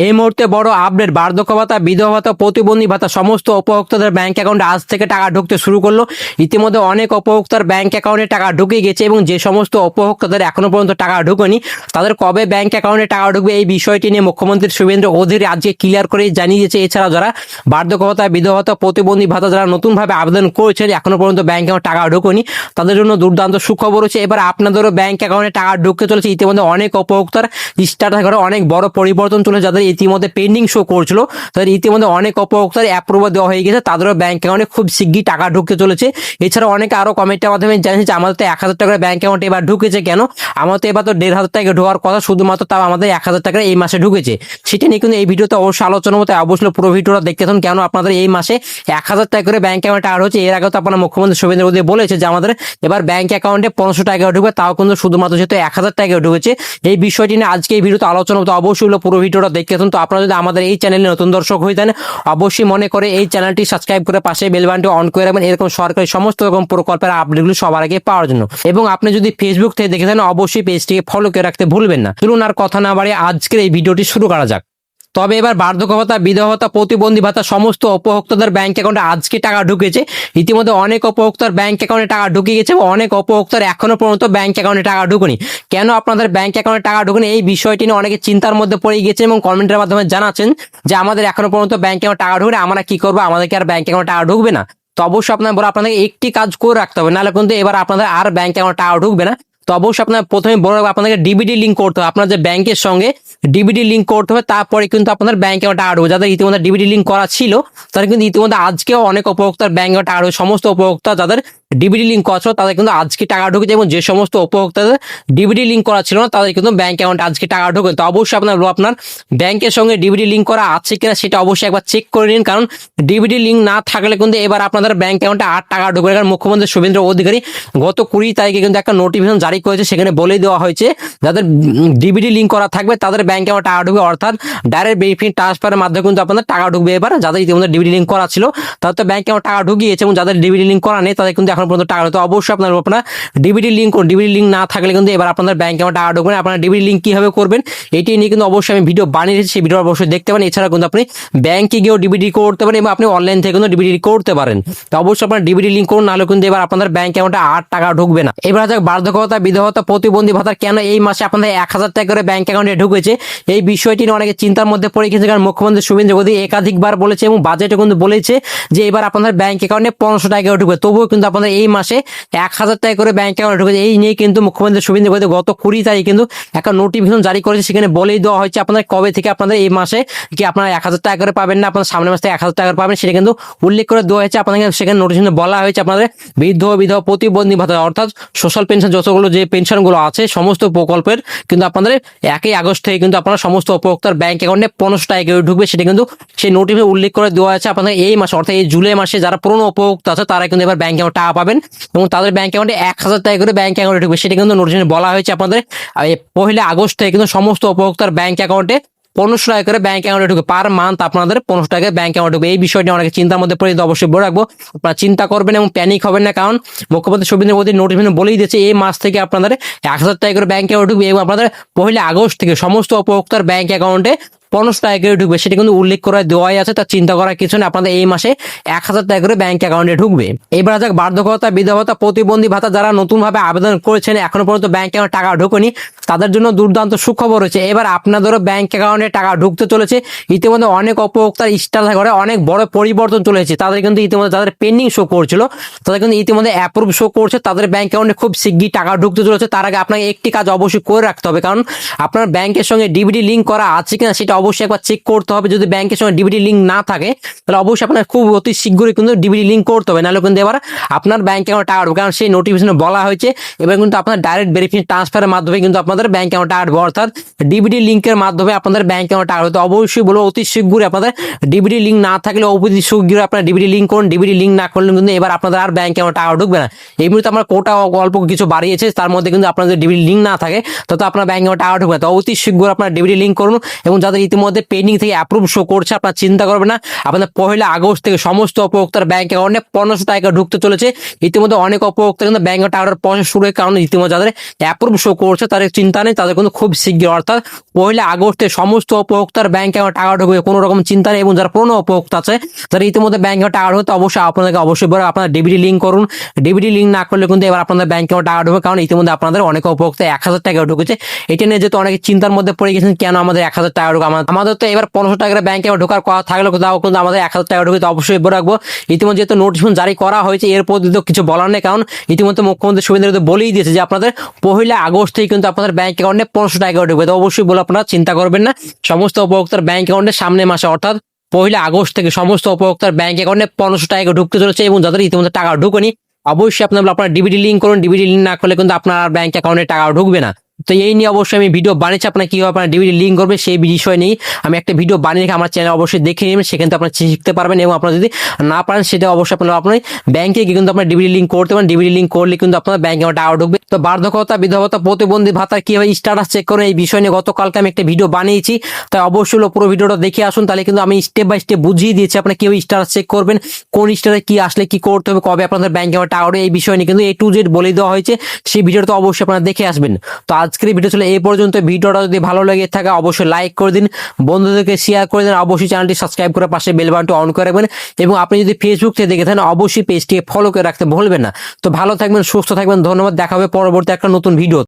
এই মুহূর্তে বড় আপডেট, বার্ধক্য ভাতা, বিধবা ভাতা, প্রতিবন্ধী ভাতা সমস্ত উপভোক্তাদের ব্যাংক অ্যাকাউন্টে আজ থেকে টাকা ঢুকতে শুরু করলো। ইতিমধ্যে অনেক উপভোক্তার ব্যাংক অ্যাকাউন্টে টাকা ঢুকে গেছে এবং যে সমস্ত উপভোক্তাদের এখনো পর্যন্ত টাকা ঢুকেনি তাদের কবে ব্যাংক অ্যাকাউন্টে টাকা ঢুকবে এই বিষয়টি নিয়ে মুখ্যমন্ত্রী শুভেন্দু অধিকারী আজকে ক্লিয়ার করে জানিয়ে দিয়েছে। এছাড়াও যারা বার্ধক্য ভাতা, বিধবা ভাতা, প্রতিবন্ধী ভাতা যারা নতুনভাবে আবেদন করেছেন এখনো পর্যন্ত ব্যাংক অ্যাকাউন্টে টাকা ঢুকেনি তাদের জন্য দুর্দান্ত সুখবর হচ্ছে, এবার আপনাদেরও ব্যাংক অ্যাকাউন্টে টাকা ঢুকতে চলেছে। ইতিমধ্যে অনেক উপভোক্তার স্ট্যাটাস ঘরে অনেক বড় পরিবর্তন চলে, যাদের ইতিমধ্যে পেন্ডিং শো করছিল তাদের ইতিমধ্যে অনেক উপভোক্তার অ্যাপ্রুভাল দেওয়া হয়ে গেছে, তাদেরও ব্যাংক অ্যাকাউন্টে খুব শিগগিরই টাকা ঢুকতে চলেছে। এছাড়া অনেকে আরো কমেন্টের মাধ্যমে জানিয়েছে যে আমাদের তো 1,000 টাকা ব্যাংক অ্যাকাউন্টে এবার ঢুকেছে কেন, আমাদের তো এবার তো 1,500 টাকা ঢোকার কথা, শুধুমাত্র তাও আমাদের 1,000 টাকা এই মাসে ঢুকেছে। সেটা নিয়ে কিন্তু এই ভিডিওতে অবশ্যই আলোচনা মতো অবশ্যই পুরো ভিডিওটা দেখতে থাকুন, কেন আপনাদের এই মাসে 1,000 টাকা করে ব্যাংক অ্যাকাউন্টে টাকা হচ্ছে। এর আগে তো আপনার মুখ্যমন্ত্রী শুভেন্দু অধিকারী বলেছে যে আমাদের এবার ব্যাংক অ্যাকাউন্টে 500 টাকা ঢুকবে, তাও কিন্তু শুধুমাত্র যেহেতু 1,000 টাকা ঢুকেছে। এই বিষয়টি নিয়ে আজকে এই ভিডিওতে আলোচনা মতো অবশ্যই পুরো ভিডিওটা দেখতে থাকুন। তো আপনারা যদি আমাদের এই চ্যানেলে নতুন দর্শক হয়ে থাকেন অবশ্যই মনে করে এই চ্যানেলটি সাবস্ক্রাইব করে পাশে বেল বাটনটি অন করে রাখবেন এরকম সরকারি সমস্ত রকম প্রকল্পের আপডেটগুলো সবার আগে পাওয়ার জন্য। এবং আপনি যদি ফেসবুক থেকে দেখে থাকেন অবশ্যই পেজটিকে ফলো করে রাখতে ভুলবেন না। চলুন আর কথা না বাড়িয়ে আজকের এই ভিডিওটি শুরু করা যাক। তবে এবার বার্ধক্য ভাতা, বিধবা ভাতা, প্রতিবন্ধী ভাতা সমস্ত উপভোক্তাদের ব্যাংক অ্যাকাউন্টে আজকে টাকা ঢুকেছে। ইতিমধ্যে অনেক উপভোক্তার ব্যাংক অ্যাকাউন্টে টাকা ঢুকে গেছে এবং অনেক উপভোক্তার এখনো পর্যন্ত ব্যাংক অ্যাকাউন্টে টাকা ঢুকেনি। কেন আপনাদের ব্যাংক অ্যাকাউন্টে টাকা ঢুকেনি এই বিষয়টি নিয়ে অনেকে চিন্তার মধ্যে পড়ে গেছে এবং কমেন্টের মাধ্যমে জানাচ্ছেন যে আমাদের এখনো পর্যন্ত ব্যাংক অ্যাকাউন্টে টাকা ঢুকে, আমরা কি করবো, আমাদেরকে আর ব্যাংক অ্যাকাউন্টে টাকা ঢুকবে না? তো অবশ্যই আপনাদের একটি কাজ করে রাখতে হবে, নাহলে কিন্তু এবার আপনাদের আর ব্যাংক অ্যাকাউন্টে টাকা ঢুকবে না। তো অবশ্যই আপনার প্রথমে বড় আপনাদেরকে ডিবিডি লিঙ্ক করতে হবে, আপনার যে ব্যাংকের সঙ্গে ডিবিডি লিঙ্ক করতে হবে, তারপরে কিন্তু আপনাদের ব্যাংক অ্যাকাউন্টে টাকা ঢুকবে। যাদের ইতিমধ্যে ডিবিডি লিঙ্ক করা ছিল তারা কিন্তু ইতিমধ্যে আজকেও অনেক উপভোক্তার ব্যাংক অ্যাকাউন্টে টাকা ঢুকবে। সমস্ত উপভোক্তা যাদের ডিবিডি লিঙ্ক করা ছিল তাদের কিন্তু আজকে টাকা ঢুকেছে এবং যে সমস্ত উপভোক্তাদের ডিবিডি লিঙ্ক করা ছিল না তাদের কিন্তু ব্যাংক অ্যাকাউন্টে আজকে টাকা ঢুকে। তো অবশ্যই আপনার ব্যাংকের সঙ্গে ডিবিডি লিঙ্ক করা আছে কিনা সেটা অবশ্যই একবার চেক করে নিন, কারণ ডিবিডি লিঙ্ক না থাকলে কিন্তু এবার আপনাদের ব্যাংক অ্যাকাউন্টে 8 টাকা ঢুকবে। কারণ মুখ্যমন্ত্রী শুভেন্দু অধিকারী গত 20 তারিখে কিন্তু একটা নোটিফিকেশন জারি করেছে, সেখানে বলে দেওয়া হয়েছে যাদের ডিবিডি লিঙ্ক করা থাকবে তাদের ব্যাংক অ্যাকাউন্টে টাকা ঢুকবে, অর্থাৎ ডাইরেক্ট বেনিফিট ট্রান্সফারের মাধ্যমে কিন্তু আপনাদের টাকা ঢুকবে। এবার যাদের ইতিমধ্যে ডিবিডি লিঙ্ক করা ছিল তাদের তো ব্যাংক অ্যাকাউন্টে টাকা ঢুকিয়েছে এবং যাদের ডিবিডি লিঙ্ক করা নেই তাদের কিন্তু এখন পর্যন্ত টাকা ঢুকবে। অবশ্যই আপনার ডিবিডি লিঙ্ক করুন, ডিবিডি লিঙ্ক না থাকলে কিন্তু এবার আপনাদের ব্যাংক অ্যাকাউন্টে টাকা ঢুকবে। আপনারা ডিবিডি লিঙ্ক কিভাবে করবেন এটি নিয়ে কিন্তু অবশ্যই আমি ভিডিও বানিয়েছি, সেই ভিডিও অবশ্যই দেখতে পারেন। এছাড়া কিন্তু আপনি ব্যাংকে গিয়েও ডিবিডি করতে পারেন এবং আপনি অনলাইন থেকে কিন্তু ডিবিডি করতে পারেন। তো অবশ্যই আপনার ডিবিডি লিঙ্ক করুন, নাহলে কিন্তু এবার আপনাদের ব্যাংক অ্যাকাউন্টে 8 টাকা ঢুকবে না। এবার যাক বার্ধক্য ভাতা, বিধবা ভাতা, প্রতিবন্ধী ভাতা কেন এই মাসে আপনাদের 1,000 টাকা করে ব্যাংক অ্যাকাউন্টে ঢুকেছে এই বিষয়টি নিয়ে অনেকে চিন্তার মধ্যে পড়ে গেছে। কারণ মুখ্যমন্ত্রী শুভেন্দু অধিকারী একাধিকবার বলেছে এবং বাজেটে কিন্তু বলেছে যে এবার আপনাদের ব্যাংক অ্যাকাউন্টে 500 টাকা ঢুকবে, তবুও কিন্তু আপনাদের এই মাসে 1,000 টাকা করে ব্যাংক অ্যাকাউন্টে ঢুকেছে। এই নিয়ে কিন্তু মুখ্যমন্ত্রী শুভেন্দু অধিকারী গত 20 তারিখ কিন্তু একটা নোটিফিকেশন জারি করেছে, সেখানে বলেই দেওয়া হয়েছে আপনাদের কবে থেকে আপনাদের এই মাসে কি আপনারা 1,000 টাকা করে পাবেন না, আপনার সামনের মাস থেকে 1,000 টাকা পাবেন, সেটা কিন্তু উল্লেখ করে দেওয়া হয়েছে আপনাদের। সেখানে নোটিফিকেশনে বলা হয়েছে আপনাদের বিধবা, প্রতিবন্ধী ভাতা অর্থাৎ সোশ্যাল পেনশন যতগুলো যে পেনশনগুলো আছে সমস্ত প্রকল্পের কিন্তু আপনাদের 1 আগস্ট থেকে কিন্তু আপনারা সমস্ত উপভোক্তার ব্যাংক অ্যাকাউন্টে 500 টাকা করে ঢুকবে, সেটা কিন্তু সেই নোটিফিকেশনে উল্লেখ করে দেওয়া আছে আপনাদের এই মাসে, অর্থাৎ এই জুলাই মাসে যারা পুরনো উপভোক্তা আছে তারা কিন্তু এবার ব্যাংক অ্যাকাউন্টে টাকা পাবেন এবং তাদের ব্যাংক অ্যাকাউন্টে 1,000 টাকা করে ব্যাংক অ্যাকাউন্টে ঢুকবে। সেটা কিন্তু নোটিফিকেশনে বলা হয়েছে আপনাদের 1 আগস্ট থেকে কিন্তু সমস্ত উপভোক্তার ব্যাংক অ্যাকাউন্টে 500 টাকা করে ব্যাংক অ্যাকাউন্টে ঢুকে, পার মান্থ আপনাদের 500 টাকা ব্যাংক অ্যাকাউন্টে ঢুকবে। এই বিষয়টি অনেকে চিন্তার মধ্যে পড়ে অবশ্যই বলে রাখবো, আপনারা চিন্তা করবেন এবং প্যানিক হবেন না, কারণ মুখ্যমন্ত্রী শুভেন্দু অধিকারী নোটিফিকেশন বলেই দিয়েছে এই মাস থেকে আপনাদের 1,000 টাকা করে ব্যাংক অ্যাকাউন্টে ঢুকবে এবং আপনাদের 1 আগস্ট থেকে সমস্ত উপভোক্তার ব্যাংক অ্যাকাউন্টে 500 টাকা করে ঢুকবে, সেটা কিন্তু উল্লেখ করে দেওয়াই আছে। তার চিন্তা করার কিছু নেই, আপনাদের এই মাসে 1,000 টাকা করে ব্যাংক অ্যাকাউন্টে ঢুকবে। এবার যাক বার্ধক্য ভাতা, বিধবা ভাতা, প্রতিবন্ধী ভাতা যারা নতুনভাবে আবেদন করেছেন এখনো পর্যন্ত ব্যাংক অ্যাকাউন্টে টাকা ঢুকেনি তাদের জন্য দুর্দান্ত সুখবর রয়েছে, এবার আপনাদেরও ব্যাংক অ্যাকাউন্টে টাকা ঢুকতে চলেছে। ইতিমধ্যে অনেক উপভোক্তার স্ট্যাটাস ঘরে অনেক বড় পরিবর্তন চলেছে, তাদের কিন্তু ইতিমধ্যে যাদের পেন্ডিং শো করছিল তাদের কিন্তু ইতিমধ্যে অ্যাপ্রুভ শো করছে, তাদের ব্যাংক অ্যাকাউন্টে খুব শিগগিরই টাকা ঢুকতে চলেছে। তার আগে আপনাকে একটি কাজ অবশ্যই করে রাখতে হবে, কারণ আপনার ব্যাংকের সঙ্গে ডিবিডি লিঙ্ক করা আছে কিনা সেটা অবশ্যই একবার চেক করতে হবে। যদি ব্যাংকের সঙ্গে ডিবিডি লিঙ্ক না থাকে তাহলে অবশ্যই আপনার খুব অতি শীঘ্রই কিন্তু ডিবিডি লিঙ্ক করতে হবে, নাহলে কিন্তু এবার আপনার ব্যাংক অ্যাকাউন্টে টাকা ঢুকবে। কারণ সেই নোটিফিকেশনে বলা হয়েছে এবার কিন্তু আপনার ডাইরেক্ট বেনিফিট ট্রান্সফারের মাধ্যমে কিন্তু আপনাদের ব্যাংক অ্যাকাউন্টে টাকা ঢুকবে, অর্থাৎ ডিবিডি লিঙ্কের মাধ্যমে আপনাদের ব্যাংক অ্যাকাউন্টে টাকা ঢুকবে। অবশ্যই বলবো অতি শীঘ্রই আপনাদের ডিবিডি লিঙ্ক না থাকলে অতি শীঘ্রই আপনার ডিবিডি লিঙ্ক করুন। ডিবিডি লিঙ্ক না করলে কিন্তু এবার আপনাদের আর ব্যাংক অ্যাকাউন্টে টাকা ঢুকবে না। এই মুহূর্তে আমরা কোটা অল্প কিছু বাড়িয়েছে, তার মধ্যে কিন্তু আপনাদের ডিবিডি লিঙ্ক না থাকে তত আপনার ব্যাংক অ্যাকাউন্টে টাকা ঢুকবে। তো অতি শীঘ্র আপনার ডিবিডি লিঙ্ক করুন এবং যাদের ইতিমধ্যে পেন্ডিং থেকে অ্যাপ্রুভ শো করছে, আপনার চিন্তা করবেন না। আপনাদের 1 আগস্ট থেকে সমস্ত উপভোক্তার ব্যাংক অ্যাকাউন্টে 1500 টাকা ঢুকতে চলেছে। ইতিমধ্যে অনেক উপভোক্তা কিন্তু ব্যাংক টাকার পয়সা শুরু হয়ে, কারণ ইতিমধ্যে যাদের অ্যাপ্রুভ শো করছে তাদের চিন্তা নেই, তাদের কিন্তু খুব শীঘ্র অর্থাৎ 1 আগস্টে সমস্ত উপভোক্তার ব্যাংক অ্যাকাউন্টে টাকা ঢুকবে, কোনো রকম চিন্তা নেই। এবং যারা পুরনো উপভোক্তা আছে, যারা ইতিমধ্যে ব্যাংক অ্যাকাউন্টে টাকা ঢুকতে, অবশ্যই আপনাদেরকে অবশ্যই বলে আপনারা ডিবিটি লিঙ্ক করুন। ডিবিটি লিঙ্ক না করলে কিন্তু এবার আপনাদের ব্যাংক অ্যাকাউন্টে টাকা ঢুকবে, কারণ ইতিমধ্যে আপনাদের অনেক উপভোক্তা 1000 টাকা ঢুকেছে। এটা নিয়ে যেহেতু অনেকে চিন্তার মধ্যে পড়ে গেছেন, কেন আমাদের 1000 টাকা ঢুকে, আমাদের তো এবার 1500 টাকার ব্যাংক অ্যাকাউন্ট ঢোকার কথা থাকলেও কিন্তু আমাদের 1000 টাকা ঢুকে, তো অবশ্যই বলে রাখবো। ইতিমধ্যে যেহেতু নোটিফিকেশন জারি করা হয়েছে, এরপর তো কিছু বলার নেই, কারণ ইতিমধ্যে মুখ্যমন্ত্রী শুভেন্দু বলেই দিয়েছে যে আপনাদের 1 আগস্ট থেকে কিন্তু আপনাদের ব্যাংক অ্যাকাউন্টে 1500 টাকা ঢুকবে। তো অবশ্যই বলে আপনারা চিন্তা করবেন না, সমস্ত উপভোক্তার ব্যাংক অ্যাকাউন্টে সামনের মাসে অর্থাৎ 1 আগস্ট থেকে সমস্ত উপভোক্তার ব্যাংক অ্যাকাউন্টে 1500 টাকা ঢুকতে চলেছে। এবং যাদের ইতিমধ্যে টাকা ঢুকেনি, অবশ্যই আপনারা ডিবিটি লিঙ্ক করুন। ডিবিটি লিঙ্ক না করলে কিন্তু আপনার ব্যাংক অ্যাকাউন্টে টাকা ঢুকবে না। তো এই নিয়ে অবশ্যই আমি ভিডিও বানিয়েছি, আপনার কিভাবে আপনার ডিবিটি লিঙ্ক করবে সেই বিষয় নিয়ে আমি একটা ভিডিও বানিয়ে রেখে আমার চ্যানেল অবশ্যই দেখে নেবেন, সেখান থেকে আপনারা শিখতে পারবেন। এবং আপনারা যদি না পারেন সেটা অবশ্যই আপনার ব্যাংকে গিয়ে কিন্তু আপনার ডিবিটি লিঙ্ক করতে পারেন। ডিবিটি লিঙ্ক করলে কিন্তু আপনার ব্যাংক অ্যাকাউন্টে টাকা ঢুকবে। তো বার্ধক্যতা, বিধবা, প্রতিবন্ধী ভাতা কিভাবে স্ট্যাটাস চেক করেন এই বিষয় নিয়ে গতকালকে আমি একটা ভিডিও বানিয়েছি, তাই অবশ্যই পুরো ভিডিওটা দেখে আসুন। তাহলে কিন্তু আমি স্টেপ বাই স্টেপ বুঝিয়ে দিয়েছি আপনারা কিভাবে স্ট্যাটাস চেক করবেন, কোন স্ট্যাটাসে কি আসলে কি করতে হবে, কবে আপনাদের ব্যাংক অ্যাকাউন্টে টাকা ঢুকবে, এই বিষয় নিয়ে কিন্তু A to Z বলে দেওয়া হয়েছে। সেই ভিডিওটা তো অবশ্যই আপনারা দেখে আসবেন। তো আজকের ভিডিও ছিল এই পর্যন্ত। ভিডিওটা যদি ভালো লেগে থাকে অবশ্যই লাইক করে দিন, বন্ধুদেরকে শেয়ার করে দিন, অবশ্যই চ্যানেলটি সাবস্ক্রাইব করে পাশে বেল বাটনটি অন করে রাখবেন। এবং আপনি যদি ফেসবুক থেকে দেখে থাকেন অবশ্যই পেজটিকে ফলো করে রাখতে ভুলবেন না। তো ভালো থাকবেন, সুস্থ থাকবেন, ধন্যবাদ। দেখা হবে পরবর্তী একটা নতুন ভিডিও।